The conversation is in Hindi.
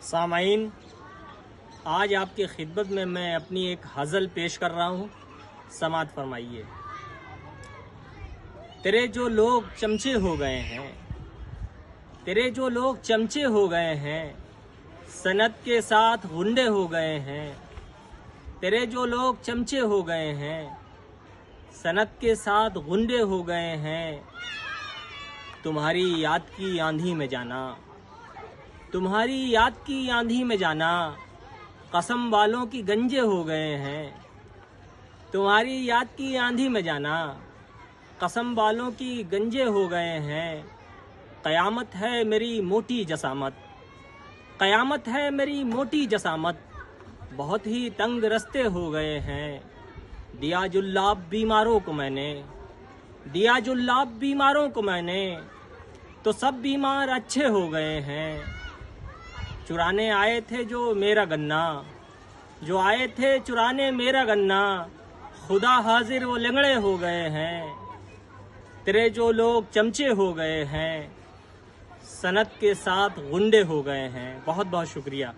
सामाईन, आज आपकी खिदमत में मैं अपनी एक हज़ल पेश कर रहा हूँ। समात फरमाइए। तेरे जो लोग चमचे हो गए हैं, तेरे जो लोग चमचे हो गए हैं, सनत के साथ गुंडे हो गए हैं। तेरे जो लोग चमचे हो गए हैं, सनत के साथ गुंडे हो गए हैं। तुम्हारी याद की आंधी में जाना, तुम्हारी याद की आंधी में जाना, कसम वालों की गंजे हो गए हैं। तुम्हारी याद की आंधी में जाना, कसम वालों की गंजे हो गए हैं। क़यामत है मेरी मोटी जसामत, क़यामत है मेरी मोटी जसामत, बहुत ही तंग रस्ते हो गए हैं। दिया जुल्लाब बीमारों को मैंने, दिया जुल्लाब बीमारों को मैंने, तो सब बीमार अच्छे हो गए हैं। चुराने आए थे जो मेरा गन्ना, जो आए थे चुराने मेरा गन्ना, खुदा हाजिर वो लंगड़े हो गए हैं। तेरे जो लोग चमचे हो गए हैं, सनत के साथ गुंडे हो गए हैं। बहुत बहुत शुक्रिया।